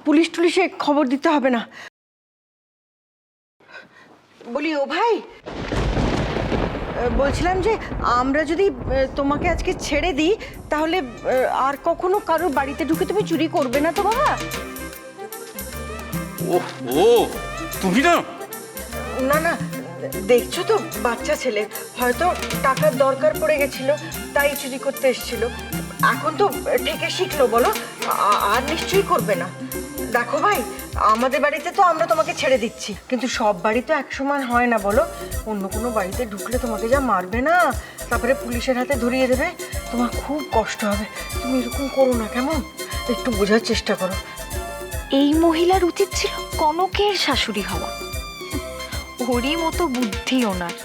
Police টুলিশে খবর দিতে হবে না। বলি ও ভাই, বলছিলাম যে আমরা যদি তোমাকে আজকে ছেড়ে দিই তাহলে আর কখনো কারোর বাড়িতে ঢুকে তুমি চুরি করবে না তো বাবা? ও তুমি না? না না, দেখছো তো বাচ্চা ছেলে, হয়তো টাকার দরকার পড়ে গেছিল তাই চুরি করতে এসেছিল। এখন তো ঠেকে শিখলো বলো, আর নিশ্চয়ই করবে না। দেখো ভাই, আমাদের বাড়িতে তো আমরা তোমাকে ছেড়ে দিচ্ছি, কিন্তু সব বাড়ি তো এক সমান হয় না বলো। অন্য কোনো বাড়িতে ঢুকলে তোমাকে যা মারবে না, তারপরে পুলিশের হাতে ধরিয়ে দেবে, তোমার খুব কষ্ট হবে। তুমি এরকম করো না কেমন, একটু বোঝার চেষ্টা করো। এই মহিলার উচিত ছিল কনকের শাশুড়ি হওয়া। ওরই মতো বুদ্ধি ওনার।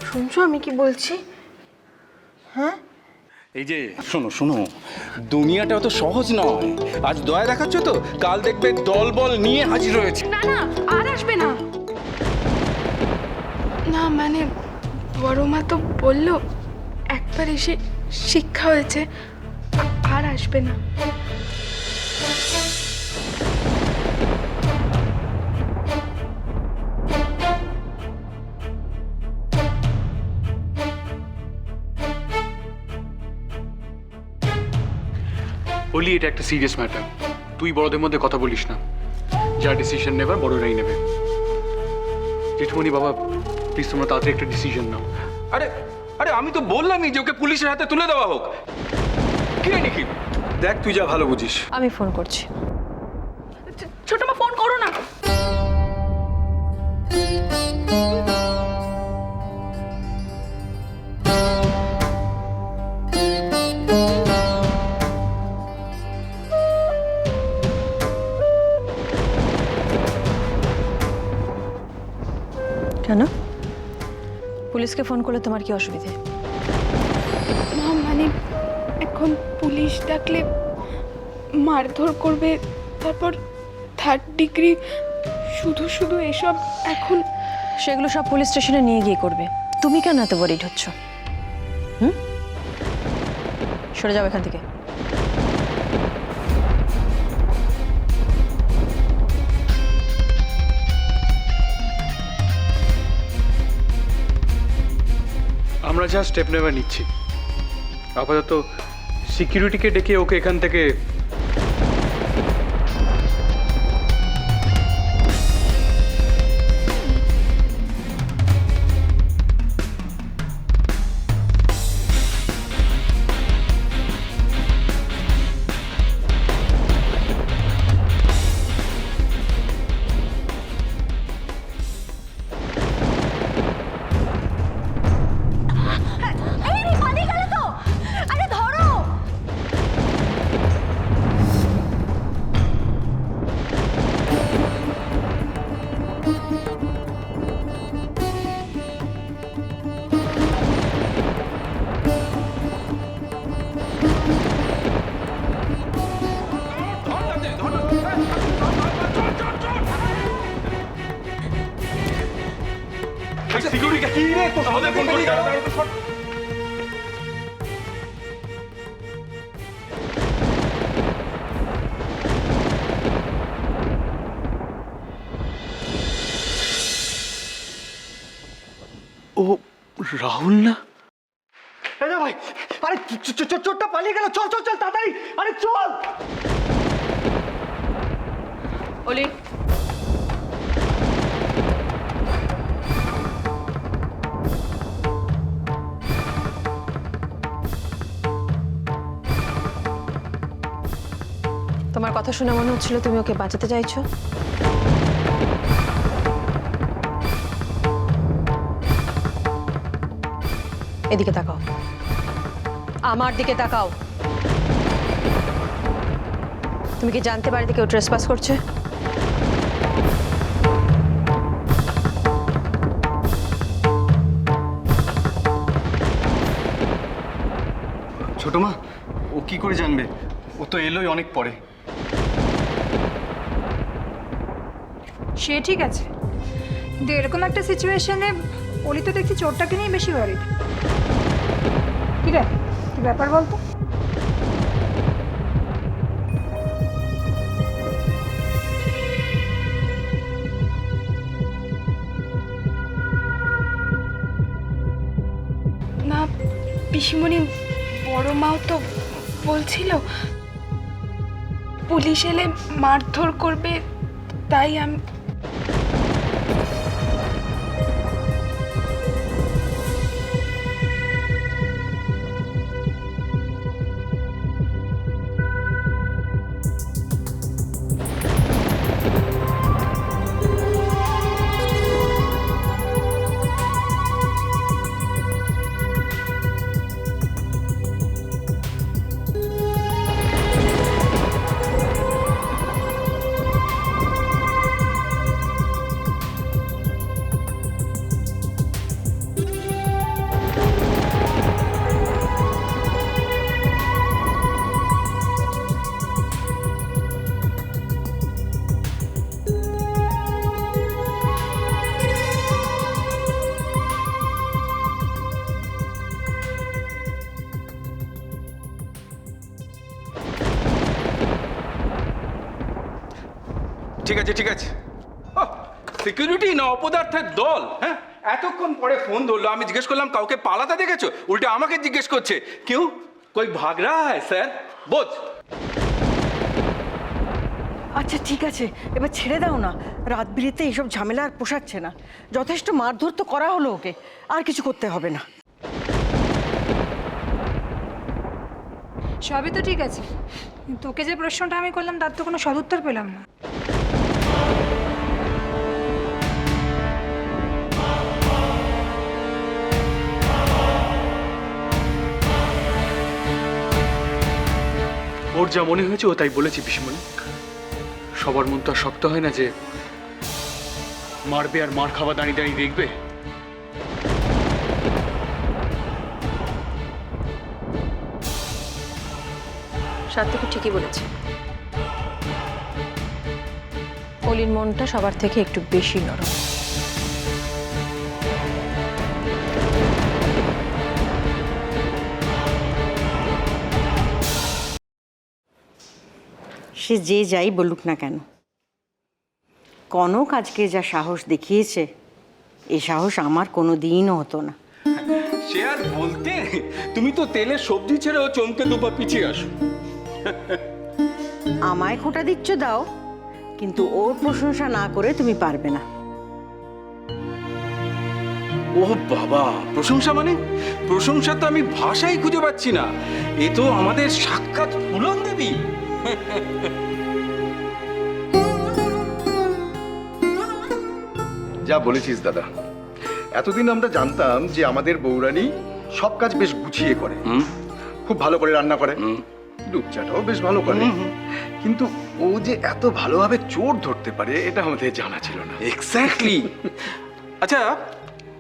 শুনছো আমি কি বলছি? হ্যাঁ, এই যে শোনো শোনো, দুনিয়াটা অত সহজ নয়। আজ দয়া দেখাচ্ছ তো, কাল দেখবে দল বল নিয়ে হাজির হয়েছে। না না, আর আসবে না। না মানে বড় মা তো বললো একবার এসে শিক্ষা হয়েছে, আর আসবে না। বলি, এটা একটা সিরিয়াস ম্যাটার। তুই বড়দের মধ্যে কথা বলিস না, যা ডিসিশন নেবার বড়রাই নেবে। জেঠুমনি বাবা, প্লিজ তোমরা তাড়াতাড়ি একটা ডিসিশন নাও। আরে আরে আমি তো বললামই যে ওকে পুলিশের হাতে তুলে দেওয়া হোক। কি রে নিখিল, দেখ তুই যা ভালো বুঝিস। আমি ফোন করছি। ছোট মা ফোন করো না। কেন পুলিশকে ফোন করলে তোমার কি অসুবিধে? না মানে এখন পুলিশ ডাকলে মারধর করবে, তারপর থার্ড ডিগ্রি, শুধু শুধু এসব। এখন সেগুলো সব পুলিশ স্টেশনে নিয়ে গিয়ে করবে। তুমি কেন এত ওয়ারিড হচ্ছ? সরে যাও এখান থেকে। আমরা যা স্টেপ নেওয়া নিচ্ছি, আপাতত সিকিউরিটিকে ডেকে ওকে এখান থেকে সিকিউরিটি কি রে, তোর সামনে ফোন করি। ও রাহুল না? ভাই, আরে চোরটা পালিয়ে গেল, চল চল চল তাড়াতাড়ি, আরে চল। ওলি তোমার কথা শুনে মনে হচ্ছিল তুমি ওকে বাঁচাতে চাইছো। এদিকে তাকাও, আমার দিকে তাকাও। তুমি কি জানতে বাড়িতে কেউ ট্রেসপাস করছে? ছোট মা, ও কি করে জানবে? ও তো এলোই অনেক পরে। সে ঠিক আছে, কিন্তু এরকম একটা সিচুয়েশনে অলি তো দেখছি চোরটাকে নিয়ে বেশি ওয়ারিড। কি রে, কি ব্যাপার বলতো? পিসিমণি বড় মাও তো বলছিল পুলিশ এলে মারধর করবে, তাই আমি ঠিক আছে ঠিক আছে। সিকিউরিটি না অপদার্থের দল, হ্যাঁ? এতক্ষণ পরে ফোন ধরলো, আমি জিজ্ঞেস করলাম কাউকে পালাতে দেখেছো, উল্টে আমাকে জিজ্ঞেস করছে কেউ কই ভাগ রা হ্যায় স্যার, বোঝ। আচ্ছা ঠিক আছে, এবার ছেড়ে দাও না। রাত বিরেতে এইসব ঝামেলা আর পোষাচ্ছে না। যথেষ্ট মারধর তো করা হলো ওকে, আর কিছু করতে হবে না। সবই তো ঠিক আছে, তোকে যে প্রশ্নটা আমি করলাম তার তো কোনো সদুত্তর পেলাম না। ওর যা মনে হয়েছে ও তাই বলেছি পিসিমণি। সবার মন তো আর শক্ত হয় না যে মারবে আর মার খাওয়া দাঁড়িয়ে দাঁড়িয়ে দেখবে। সাত্বিকও ঠিকই বলেছে, অলির মনটা সবার থেকে একটু বেশি নরম। সে যে যাই বলুক না কেন, কনক আজকে যা সাহস দেখিয়েছে, এ সাহস আমার কোনো দিনও হতো না। সে আর বলতে, তুমি তো তেলে সবজি ছেড়েও চমকে দুপা পিছিয়ে আসো। আমায় খোঁটা দিচ্ছ দাও, কিন্তু ওর প্রশংসা না করে তুমি পারবে না। ও বাবা, প্রশংসা মানে? প্রশংসা তো আমি ভাষাই খুঁজে পাচ্ছি না। এ তো আমাদের সাক্ষাৎ ফুলন দেবী। যা বলেছিস দাদা, এতদিন আমরা জানতাম যে আমাদের বৌরানী সব কাজ বেশ গুছিয়ে করে, খুব ভালো করে রান্না করে, দুধ চাটাও বেশ ভালো করে, কিন্তু ও যে এত ভালোভাবে চোর ধরতে পারে এটা আমাদের জানা ছিল না। এক্স্যাক্টলি। আচ্ছা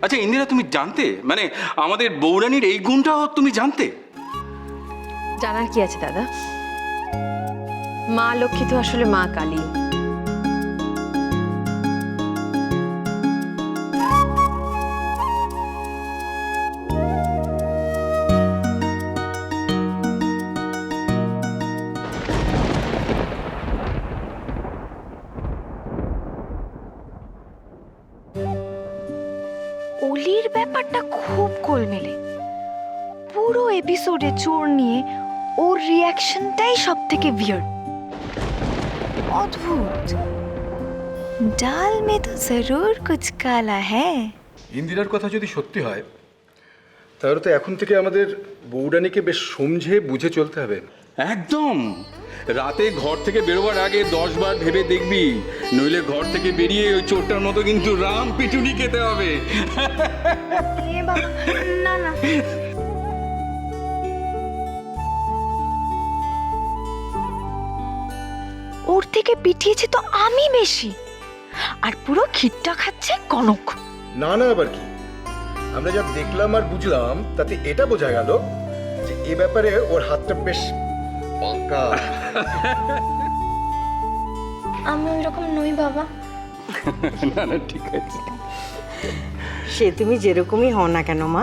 আচ্ছা ইন্দিরা, তুমি জানতে, মানে আমাদের বৌরানীর এই গুণটাও তুমি জানতে? জানার কি আছে দাদা, মা লক্ষ্মী তো আসলে মা কালী। অলির ব্যাপারটা খুব গোলমেলে। পুরো এপিসোডে চোর নিয়ে ওর রিয়াকশনটাই সব থেকে উইয়ার্ড, অদ্ভুত। ডাল মে তো জরুর কুছ কালা হ্যায়। ইন্দিরার কথা যদি সত্যি হয় তাহলে তো এখন থেকে আমাদের বৌরানীকে বেশ সমঝে বুঝে চলতে হবে। একদম। রাতে ঘর থেকে বেরোবার আগে 10 বার ভেবে দেখবি, নইলে ঘর থেকে বেরিয়ে ওই চোরটার মতো কিন্তু রাম পিটুনি খেতে হবে। এ বাবা, না না, ওর থেকে পিটিয়েছে তো আমি বেশি, আর পুরো খিটটা খাচ্ছে কনক। না না, আবার কি, আমরা যা দেখলাম আর বুঝলাম তাতে এটা বোঝা গেল যে এ ব্যাপারে ওর হাতটা বেশ পাকা। আমি ওইরকম নই বাবা। না না, ঠিক আছে। সে তুমি যেরকমই হও না কেন মা,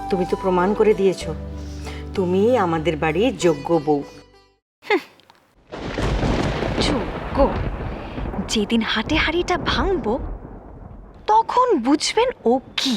তুমি তো প্রমাণ করে দিয়েছো তুমি আমাদের বাড়ির যোগ্য বউ। যোগ্য? যেদিন হাটে হাড়িটা ভাঙবো তখন বুঝবেন ও কি।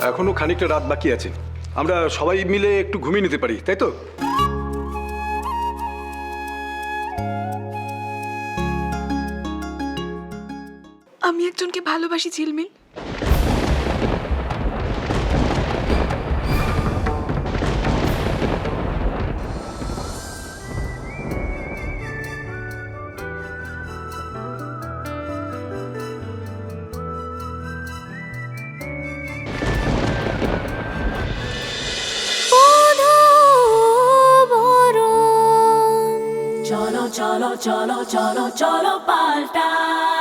এখনো খানিকটা রাত বাকি আছে, আমরা সবাই মিলে একটু ঘুমিয়ে নিতে পারি, তাই তো? আমি একজনকে ভালোবাসি ঝিলমিল। চলো চলো চলো চলো চলো পাল্টাই